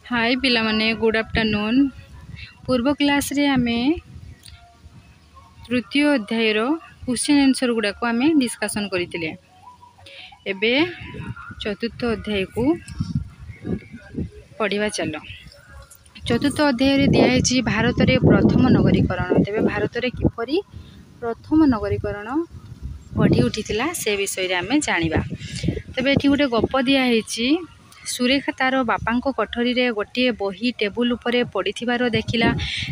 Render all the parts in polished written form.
हाय पिला माने good afternoon. पूर्व क्लास रे आमे तृतीय अध्याय रो क्वेश्चन आंसर गुडा को आमे डिस्कशन करथिले। एबे चतुर्थ अध्याय को पढ़िबा चलो। चतुर्थ अध्याय रे दिया है भारत रे प्रथम नगरीकरण। तेबे भारत रे किपरि प्रथम नगरीकरण गढ़ी उठिथिला से विषय रे आमे जानिबा। तेबे एठी गुटे गप दिया है। सुरेखा तार बापांको कठरी रे गोटे बही टेबुल उपरे पड़िथिबार देखिला।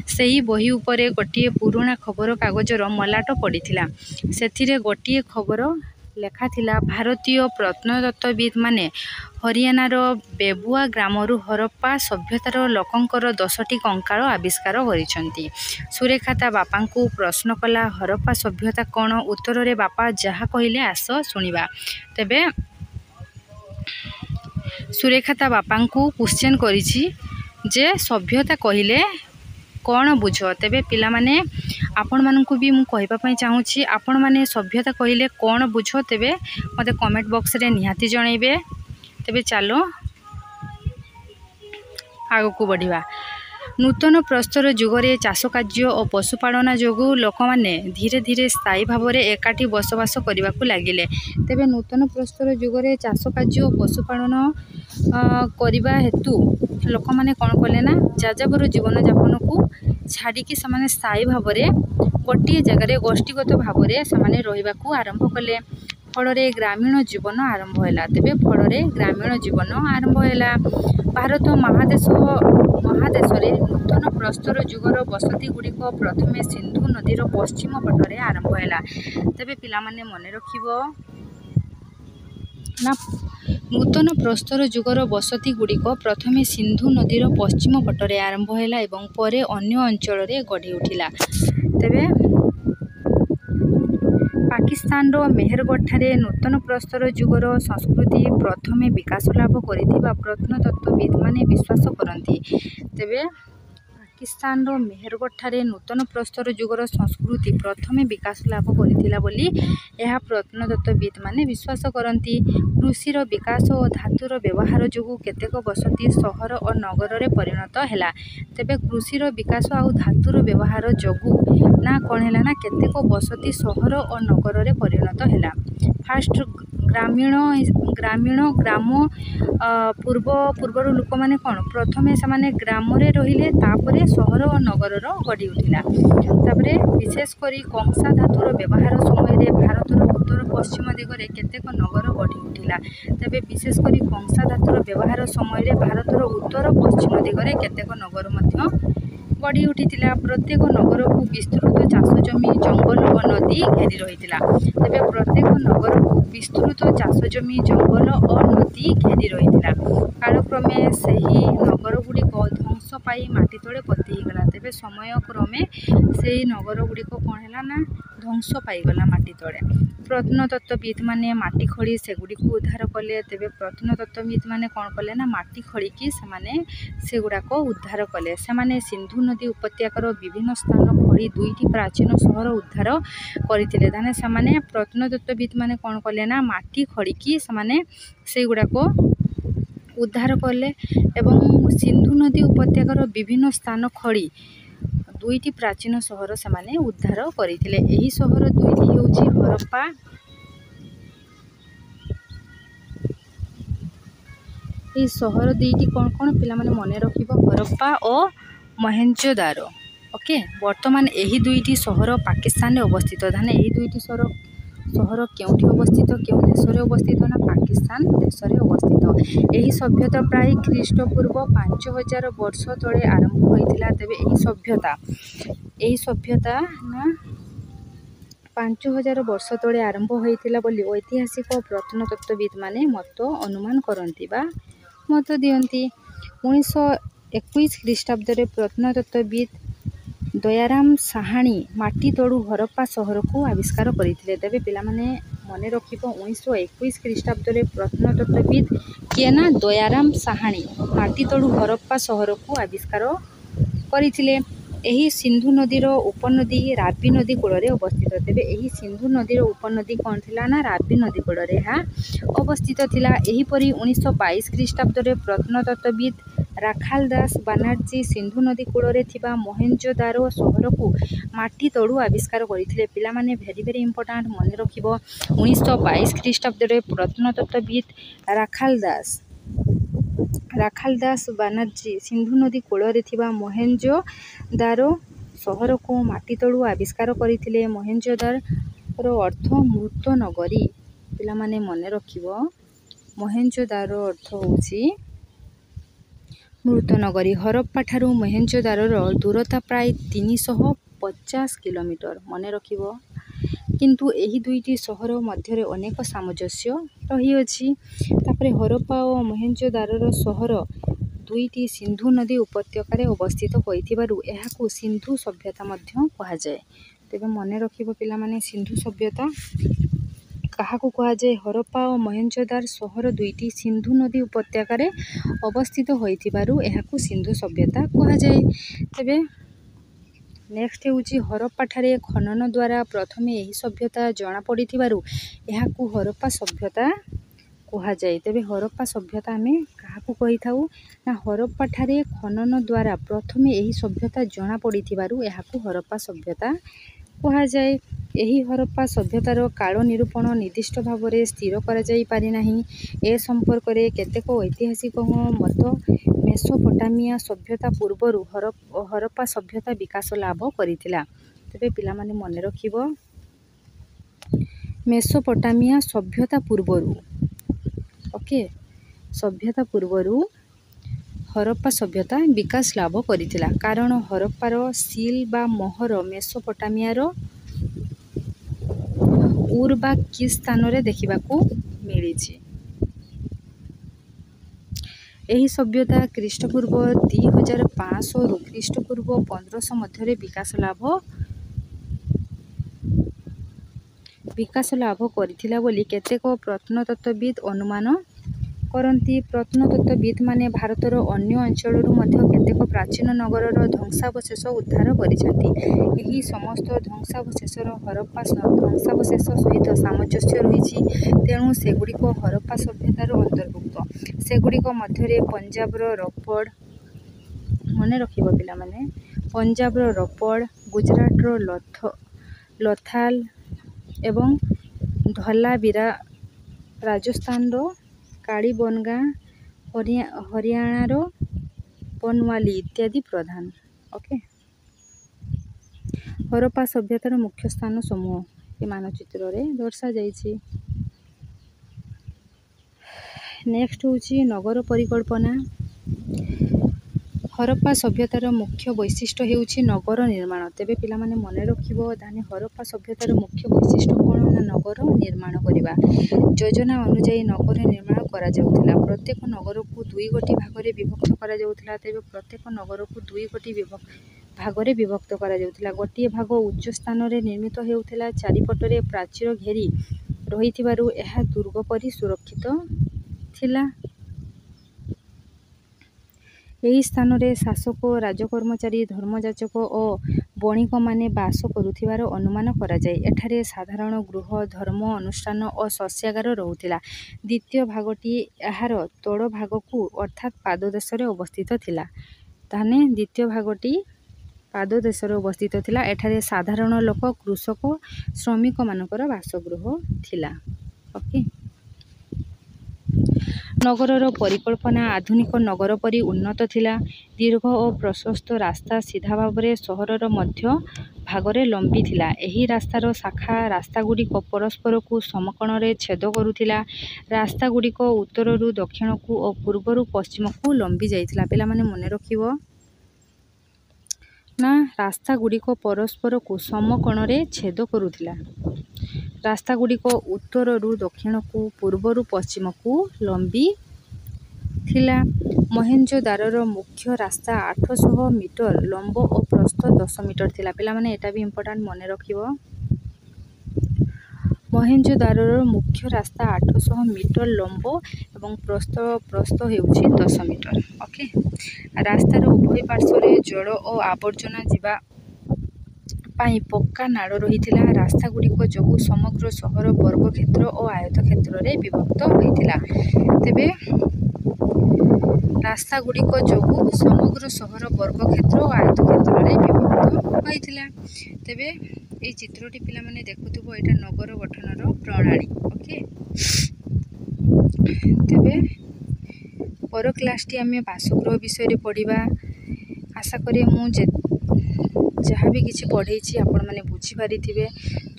सेही बही उपरे गोटे पुराणा खबर कागजर मलाट पड़िथिला। सेथिरे गोटे खबर लेखा थिला, भारतीय प्रत्नतत्त्वविद माने हरियाणार बेबुआ ग्रामरू हरप्पा सभ्यतार लोकंकर 10टी कंकाल आविष्कार करिसंती। सुरेखा ता बापांकु प्रश्न कला, हरप्पा सभ्यता कौन? उत्तर रे बापा जहा कहिले आस सुनिबा। तेबे सुरेखा ता बापांकु क्वेश्चन करिछि जे सभ्यता कहिले कौन बुझ। तेबे पिला माने आपण मानकु भी मु कहबा पई चाहूछि, आपण माने सभ्यता कहिले कौन बुझ तेबे मते कमेंट बॉक्स रे निहाती जणैबे। तेबे चलो आगो को बढ़िबा। नूतन प्रस्तर जुगरे चाष कार्य और पशुपालन जोगु लोक माने धीरे धीरे स्थायी भाव में एकाठी बसवास करने को लगिले। तेबे नूतन प्रस्तर जुगरे चाष कार्य और पशुपालन करने हेतु लोक माने कौन कले ना जाजाबर जीवन यापन को छाड़िकी से स्थायी भाव में गोटे जगार गोष्ठीगत भाव में से रहा आरंभ कले। फल ग्रामीण जीवन आरंभ है। तेबे फल ग्रामीण जीवन आरंभ है। भारत महादेश रे नूतन प्रस्तर जुगर बसती गुड़िक प्रथमे सिंधु नदीर पश्चिम पटरे आरंभ है। तेबे पिला माने मने रखिबो ना, नूतन प्रस्तर जुगर बसती गुड़िक प्रथमे सिंधु नदीर पश्चिम पटरे आरंभ है एवं परे अन्य अंचल रे गढ़ी उठिला। तेबे पाकिस्तान रो मेहरगढ़ ठारे नूतन प्रस्तर जुगर संस्कृति प्रथमे विकास लाभ करिथिबा प्रत्नतत्त्वविद माने विश्वास करती। तेबे पाकिस्तान रो मेहरगढ़ ठारे नूतन प्रस्तर जुगर संस्कृति प्रथमे विकास लाभ करिथिला बोली यह प्रत्नतत्त्वविद माने विश्वास करती। कृषिर विकास और धातुर व्यवहार जोगु केतेक बसती सहर और नगर रे परिणत हैला। तेबे कृषिर विकास और धातुर व्यवहार जोगु ना कौन हैला ना केतेक बसती सहर और नगर रे परिणत हैला। फास्ट ग्रामीण ग्राम पूर्वर लोक माने कौन प्रथमे से माने ग्राम रे रहिले, तापरे सहर और नगर गढ़ी उठिला। तापरे विशेषकर कंसा धातुर व्यवहार समय भारतर उत्तर पश्चिम दिगरे केतेक नगर गढ़ी उठिला। तेबे विशेषकर कंसा धातुर व्यवहार समय भारतर उत्तर पश्चिम दिगरे केतेक नगर मध्य गढ़ी उठिला। प्रत्येक नगर को विस्तृत चाष जमी जंगल और नदी घेरी रहितिला। तेबे प्रत्येक नगर को विस्तृत चाष जमी जंगल और नदी घेरी रहितिला। कालक्रमे सही नगर गुड़िक ध्वंस पाई माटी तले पति गला। तेबे समय क्रमे सही नगर गुड़िक कौन हैला ना ध्वंस पाईगला माटी तले। प्रत्नतत्त्वविद माने माटी खड़ी सेगुड़ी को उद्धार कले। तेबे प्रत्नतत्त्वविद माने कौन कले ना माटी खड़ी की से गुड़ाक उद्धार कले। से सिंधु नदी उपत्यकार विभिन्न स्थान खड़ी 2टी प्राचीन सहर उद्धार करथिले। ताने से प्रत्नतत्त्वविद माने कौन कले ना माटी खड़ी की से गुड़ाक उद्धार कले एवं सिंधु नदी उपत्यकार विभिन्न स्थान खड़ी 2टी प्राचीन सहर से उद्धार करथिले। एही सहर 2टी होउची हरप्पा ये सहर 2टी कौन कौन पिला माने मने रखिबो हरप्पा और मोहेंजोदारो। ओके, वर्तमान यही 2टी सहर पाकिस्तान रे अवस्थित। धाने यही 2टी सहर केउठी अवस्थित, केउ देश रे अवस्थित ना पाकिस्तान देश रे अवस्थित। यही सभ्यता प्राय ख्रीष्टपूर्व 5000 वर्ष तले आरंभ होइथिला। तेबे यही सभ्यता ना 5000 वर्ष तले आरंभ होइथिला बोली ऐतिहासिक प्रत्नतत्त्वविद माने मत अनुमान करती बा मत दियंती। 1921 ख्रीष्टाब्द रे प्रत्नतत्त्वविद दयाराम साहानी माटी तळु हरप्पा सहर को आविष्कार करथिले। तेबे पिला माने मने रखिबो 1921 ख्रीष्टाब्द रे प्रत्नतत्त्वविद किए ना दयाराम साहानी माटी तळु हरप्पा सहर को आविष्कार करथिले। एही सिंधु नदीर उपनदी रावी नदी कूल अवस्थित। तेबे एही सिंधु नदीर उपनदी कौन थिला ना रावी नदी कूल अवस्थित थिला। एहीपरि 1922 ख्रीष्टाब्द रे प्रत्नतत्त्वविद ରାଖାଲ ଦାସ ବାନାର୍ଜୀ ସିନ୍ଧୁ ନଦୀ କୂଳରେ ଥିବା ମହେଞ୍ଜୋଦାରୋ ସହରକୁ ମାଟି ତଳୁ ଆବିଷ୍କାର କରିଥିଲେ। ପିଲାମାନେ ଭେରି ଭେରି ଇମ୍ପୋର୍ଟାଣ୍ଟ ମନେ ରଖିବ। 1922 ଖ୍ରୀଷ୍ଟାବ୍ଦରେ ପ୍ରତ୍ନତତ୍ତ୍ୱବିତ୍ ରାଖାଲ ଦାସ ବାନାର୍ଜୀ ସିନ୍ଧୁ ନଦୀ କୂଳରେ ଥିବା ମହେଞ୍ଜୋଦାରୋ ସହରକୁ ମାଟି ତଳୁ ଆବିଷ୍କାର କରିଥିଲେ। ମହେଞ୍ଜୋଦାରୋର ଅର୍ଥ ମୃତ ନଗରୀ। ପିଲାମାନେ ମନେ ରଖିବ ମହେଞ୍ଜୋଦାରୋ ଅର୍ଥ ହେଉଛି ମୃତ ନଗରୀ। ହରପ୍ପା ଠାରୁ ମହେଞ୍ଜୋଦାରୋର ଦୂରତା ପ୍ରାୟ 350 କିଲୋମିଟର। ମନେ ରଖିବ। କିନ୍ତୁ ଏହି ଦୁଇଟି ସହର ମଧ୍ୟରେ ଅନେକ ସାମଞ୍ଜସ୍ୟ ରହିଅଛି। ତାପରେ ହରପ୍ପା ଓ ମହେଞ୍ଜୋଦାରୋର ସହର ଦୁଇଟି ସିନ୍ଧୁ ନଦୀ ଉପତ୍ୟକାରେ ଅବସ୍ଥିତ ହୋଇଥିବାରୁ ଏହାକୁ ସିନ୍ଧୁ ସଭ୍ୟତା ମଧ୍ୟ କୁହାଯାଏ। ତେବେ ମନେ ରଖିବ ପିଲାମାନେ ସିନ୍ଧୁ ସଭ୍ୟତା କାହାକୁ କୁହାଯାଏ? ହରପ୍ପା ଓ ମହେଞ୍ଜୋଦାରୋ ସହର ଦୁଇଟି ସିନ୍ଧୁ ନଦୀ ଉପତ୍ୟକାରେ ଅବସ୍ଥିତ ହୋଇଥିବାରୁ ଏହାକୁ ସିନ୍ଧୁ ସଭ୍ୟତା କୁହାଯାଏ। ତେବେ ନେକ୍ସଟ ହେଉଛି ହରପ୍ପାଠାରେ ଖନନ ଦ୍ୱାରା ପ୍ରଥମେ ଏହି ସଭ୍ୟତା ଜଣାପଡ଼ିଥିବାରୁ ଏହାକୁ ହରପ୍ପା ସଭ୍ୟତା କୁହାଯାଏ। ତେବେ ହରପ୍ପା ସଭ୍ୟତା ଆମେ କାହାକୁ କହିଥାଉ? ନା ହରପ୍ପାଠାରେ ଖନନ ଦ୍ୱାରା ପ୍ରଥମେ ଏହି ସଭ୍ୟତା ଜଣାପଡ଼ିଥିବାରୁ ଏହାକୁ ହରପ୍ପା ସଭ୍ୟତା କୁହାଯାଏ। ଏହି ହରପ୍ପା ସଭ୍ୟତାର କାଳ ନିରୂପଣ ନିର୍ଦ୍ଦିଷ୍ଟ ଭାବରେ ସ୍ଥିର କରାଯାଇ ପାରିନାହିଁ। ଏ ସମ୍ପର୍କରେ କେତେକ ଐତିହାସିକଙ୍କ ମତ ମେସୋପଟାମିଆ ସଭ୍ୟତା ପୂର୍ବରୁ ହରପ୍ପା ସଭ୍ୟତା ବିକାଶ ଲାଭ କରିଥିଲା। ତେବେ ପିଲାମାନେ ମନେ ରଖିବ ମେସୋପଟାମିଆ ସଭ୍ୟତା ପୂର୍ବରୁ ସଭ୍ୟତା ପୂର୍ବରୁ ହରପ୍ପା ସଭ୍ୟତା ବିକାଶ ଲାଭ କରିଥିଲା। କାରଣ ହରପ୍ପାର ସିଲ୍ ବା ମୋହର ମେସୋପଟାମିଆର ଉର୍ ବା କିସ୍ ସ୍ଥାନରେ ଦେଖିବାକୁ ମିଳିଛି। ଏହି ସଭ୍ୟତା ଖ୍ରୀଷ୍ଟପୂର୍ବ 2500ରୁ ଖ୍ରୀଷ୍ଟପୂର୍ବ 1500 ମଧ୍ୟରେ ବିକାଶ ଲାଭ କରିଥିଲା ବୋଲି କେତେକ ପ୍ରତ୍ନତତ୍ତ୍ୱବିତ୍ ଅନୁମାନ କରନ୍ତି। ପ୍ରତ୍ନତତ୍ତ୍ୱବିତ୍ମାନେ ଭାରତର ଅନ୍ୟ ଅଞ୍ଚଳରୁ ମଧ୍ୟ କେତେକ ପ୍ରାଚୀନ ନଗରର ଧ୍ୱଂସାବଶେଷ ଉଦ୍ଧାର କରିଛନ୍ତି। ଏହି ସମସ୍ତ ଧ୍ୱଂସାବଶେଷର ହରପ୍ପା ଧ୍ୱଂସାବଶେଷ ସହିତ ସାମଞ୍ଜସ୍ୟ ରହିଛି। ତେଣୁ ସେଗୁଡ଼ିକ ହରପ୍ପା ସଭ୍ୟତାର ଅନ୍ତର୍ଭୁକ୍ତ। ସେଗୁଡ଼ିକ ମଧ୍ୟରେ ପଞ୍ଜାବର ରୋପଡ଼, ମନେ ରଖିବ ପିଲାମାନେ, ପଞ୍ଜାବର ରୋପଡ଼, ଗୁଜରାଟର ଲୋଥାଲ ଏବଂ ଧୋଲାବିରା, ରାଜସ୍ଥାନର କାଳିବନଗାଁ, ହରିୟାଣାର ବନୱାଲି ଇତ୍ୟାଦି ପ୍ରଧାନ। ହରପ୍ପା ସଭ୍ୟତାର ମୁଖ୍ୟ ସ୍ଥାନ ସମୂହ ଏ ମାନଚିତ୍ରରେ ଦର୍ଶାଯାଇଛି। ନେକ୍ସଟ ହେଉଛି ନଗର ପରିକଳ୍ପନା। ହରପ୍ପା ସଭ୍ୟତାର ମୁଖ୍ୟ ବୈଶିଷ୍ଟ୍ୟ ହେଉଛି ନଗର ନିର୍ମାଣ। ତେବେ ପିଲାମାନେ ମନେ ରଖିବ ହରପ୍ପା ସଭ୍ୟତାର ମୁଖ୍ୟ ବୈଶିଷ୍ଟ୍ୟ କ'ଣ? ନା ନଗର ନିର୍ମାଣ କରିବା। ଯୋଜନା ଅନୁଯାୟୀ ନଗର ନିର୍ମାଣ କରାଯାଉଥିଲା। ପ୍ରତ୍ୟେକ ନଗରକୁ 2 ଗୋଟି ଭାଗରେ ବିଭକ୍ତ କରାଯାଉଥିଲା। ତେବେ ପ୍ରତ୍ୟେକ ନଗରକୁ 2 ଗୋଟି ଭାଗରେ ବିଭକ୍ତ କରାଯାଉଥିଲା। ଗୋଟିଏ ଭାଗ ଉଚ୍ଚ ସ୍ଥାନରେ ନିର୍ମିତ ହେଉଥିଲା। ଚାରିପଟରେ ପ୍ରାଚୀର ଘେରି ରହିଥିବାରୁ ଏହା ଦୁର୍ଗ ପରି ସୁରକ୍ଷିତ ଥିଲା। ଏହି ସ୍ଥାନରେ ଶାସକ, ରାଜକର୍ମଚାରୀ, ଧର୍ମଯାଜକ ଓ ବଣିକମାନେ ବାସ କରୁଥିବାର ଅନୁମାନ କରାଯାଏ। ଏଠାରେ ସାଧାରଣ ଗୃହ, ଧର୍ମ ଅନୁଷ୍ଠାନ ଓ ଶସ୍ୟାଗାର ରହୁଥିଲା। ଦ୍ୱିତୀୟ ଭାଗଟି ଏହାର ତଳ ଭାଗକୁ ଅର୍ଥାତ୍ ପାଦଦେଶରେ ଅବସ୍ଥିତ ଥିଲା। ଦ୍ୱିତୀୟ ଭାଗଟି ପାଦଦେଶରେ ଅବସ୍ଥିତ ଥିଲା। ଏଠାରେ ସାଧାରଣ ଲୋକ, କୃଷକ, ଶ୍ରମିକମାନଙ୍କର ବାସଗୃହ ଥିଲା। ନଗରର ପରିକଳ୍ପନା ଆଧୁନିକ ନଗର ପରି ଉନ୍ନତ ଥିଲା। ଦୀର୍ଘ ଓ ପ୍ରଶସ୍ତ ରାସ୍ତା ସିଧା ଭାବରେ ସହରର ମଧ୍ୟ ଭାଗରେ ଲମ୍ବିଥିଲା। ଏହି ରାସ୍ତାର ଶାଖା ରାସ୍ତାଗୁଡ଼ିକ ପରସ୍ପରକୁ ସମକୋଣରେ ଛେଦ କରୁଥିଲା। ରାସ୍ତାଗୁଡ଼ିକ ଉତ୍ତରରୁ ଦକ୍ଷିଣକୁ ଓ ପୂର୍ବରୁ ପଶ୍ଚିମକୁ ଲମ୍ବି ଯାଇଥିଲା। ପିଲାମାନେ ମନେ ରଖିବ ନା ରାସ୍ତାଗୁଡ଼ିକ ପରସ୍ପରକୁ ସମକୋଣରେ ଛେଦ କରୁଥିଲା। ରାସ୍ତାଗୁଡ଼ିକ ଉତ୍ତରରୁ ଦକ୍ଷିଣକୁ, ପୂର୍ବରୁ ପଶ୍ଚିମକୁ ଲମ୍ବି ଥିଲା। ମହେଞ୍ଜୋଦାରୋର ମୁଖ୍ୟ ରାସ୍ତା 800 ମିଟର ଲମ୍ବ ଓ ପ୍ରସ୍ଥ 10 ମିଟର ଥିଲା। ପିଲାମାନେ ଏଟା ବି ଇମ୍ପୋର୍ଟାଣ୍ଟ ମନେ ରଖିବ। ମହେଞ୍ଜୋଦାରୋର ମୁଖ୍ୟ ରାସ୍ତା 800 ମିଟର ଲମ୍ବ ଏବଂ ପ୍ରସ୍ଥ ହେଉଛି 10 ମିଟର। ରାସ୍ତାର ଉଭୟ ପାର୍ଶ୍ୱରେ ଜଳ ଓ ଆବର୍ଜନା ଯିବା ପାଇଁ ପକ୍କା ନାଳ ରହିଥିଲା। ରାସ୍ତାଗୁଡ଼ିକ ଯୋଗୁଁ ସମଗ୍ର ସହର ବର୍ଗକ୍ଷେତ୍ର ଓ ଆୟତକ୍ଷେତ୍ରରେ ବିଭକ୍ତ ହୋଇଥିଲା। ତେବେ ରାସ୍ତାଗୁଡ଼ିକ ଯୋଗୁଁ ସମଗ୍ର ସହର ବର୍ଗକ୍ଷେତ୍ର ଓ ଆୟତକ୍ଷେତ୍ରରେ ବିଭକ୍ତ ହୋଇଥିଲା। ତେବେ ଏଇ ଚିତ୍ରଟି ପିଲାମାନେ ଦେଖୁଥିବ, ଏଇଟା ନଗର ଗଠନର ପ୍ରଣାଳୀ। ଓକେ, ତେବେ ପର କ୍ଲାସ୍ଟି ଆମେ ବାସଗୃହ ବିଷୟରେ ପଢ଼ିବା। ଆଶା କରେ ମୁଁ ଯାହା ବି କିଛି ପଢ଼େଇଛି ଆପଣମାନେ ବୁଝିପାରିଥିବେ।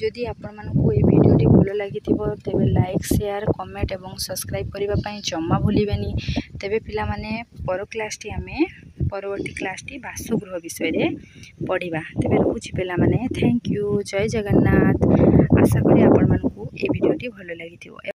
ଯଦି ଆପଣମାନଙ୍କୁ এই ଭିଡ଼ିଓଟି ଭଲ ଲାଗିଥିବ ତେବେ ଲାଇକ୍, ସେୟାର, କମେଣ୍ଟ ଏବଂ ସବସ୍କ୍ରାଇବ୍ କରିବା ପାଇଁ ଜମା ଭୁଲିବେନି। ତେବେ ପିଲାମାନେ ପରବର୍ତ୍ତୀ କ୍ଲାସ୍ଟି ବାସଗୃହ ବିଷୟରେ ପଢ଼ିବା। ତେବେ ରହୁଛି ପିଲାମାନେ, ଥ୍ୟାଙ୍କ ୟୁ, ଜୟ ଜଗନ୍ନାଥ। ଆଶା କରେ ଆପଣମାନଙ୍କୁ এই ଭିଡ଼ିଓଟି ଭଲ ଲାଗିଥିବ।